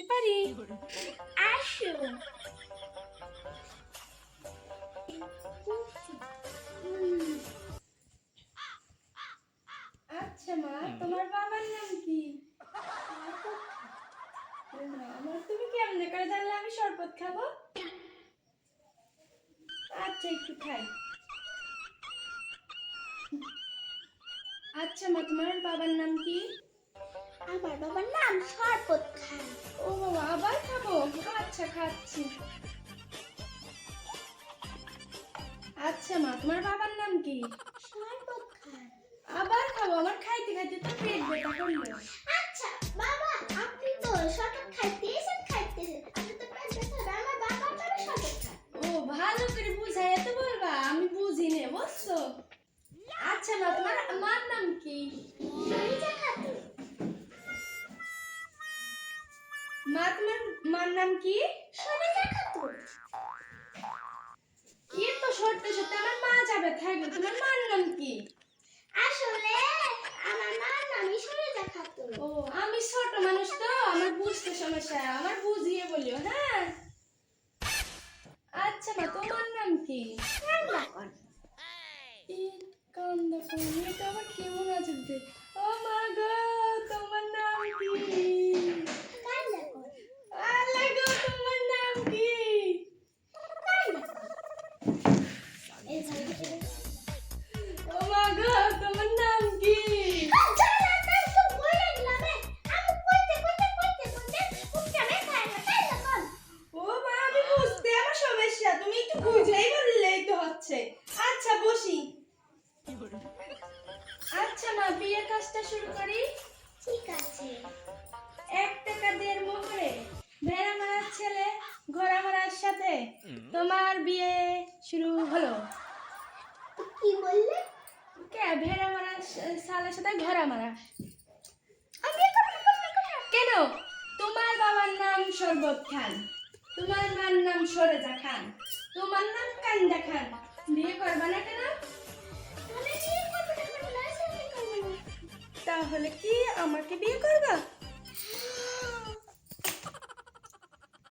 আসতে পারি? আসো। আচ্ছা মা, তোমার বাবার নাম কি? আমার তুমি কেমনে করে জানলে আমি শরবত খাবো? আচ্ছা একটু খাই। আচ্ছা মা, তোমার বাবার নাম কি? আমার বাবার নাম শরবত খান। ও বাবা, আবার খাবো? আচ্ছা খাচ্ছি। আচ্ছা মা, তোমার বাবার নাম কি? শরবত খান। আবার খাবো? আমার খাইতে খাইতে তো পেট ব্যথা করলো। আচ্ছা বাবা, আপনি তো শরবত খাইতেছেন। আপনি তো পেট ব্যথা হবে। আমার বাবার নাম শরবত খান। ও, ভালো করে বুঝাইয়া তো বলবা, আমি বুঝি নে, বুঝছো? আচ্ছা মা, তোমার মার নাম কি? সরিষা খাতুন। মা, তোমার মার নাম কি? সরিষা খাতুন। কি তো সরতে সরতে আমার মা যাবে থাকবে, তোমার মার নাম কি? আসলে আমার মার নামই সরিষা খাতুন। ও, আমি ছোট মানুষ তো, আমার বুঝতে সমস্যা, আমার বুঝিয়ে বলিও, হ্যাঁ? আচ্ছা মা, তোমার নাম কি? রান্না কর। এই কান্দা কোন, এটা আবার কেমন আছে দেখতে? ও মা গো, তোমার নাম কি? রান্না কর। আল্লাহ গো, তোমার নাম কি? রান্না কর। এই যে ও মা গো, তোমার নাম কি? ও মা, আমি বুঝতে আমার সমস্যা, তুমি একটু বুঝাই বললেই তো হচ্ছে। আচ্ছা বসি। আচ্ছা মা, বিয়ের কাজটা শুরু করি। ঠিক আছে। 1 টাকা 1.5 মোহরে ভেড়া মারার ছেলে ঘোড়া মারার সাথে তোমার বিয়ে শুরু হলো। কি বললে? কে ভেড়া মারার সালের সাথে ঘোড়া মারা? আমি কেন? তোমার বাবার নাম শরবত খান, তোমার মার নাম সরেজা খান, তোমার নাম কান্দা খান। বিয়ে করবা না কেন? তাহলে কি আমাকে বিয়ে করবা?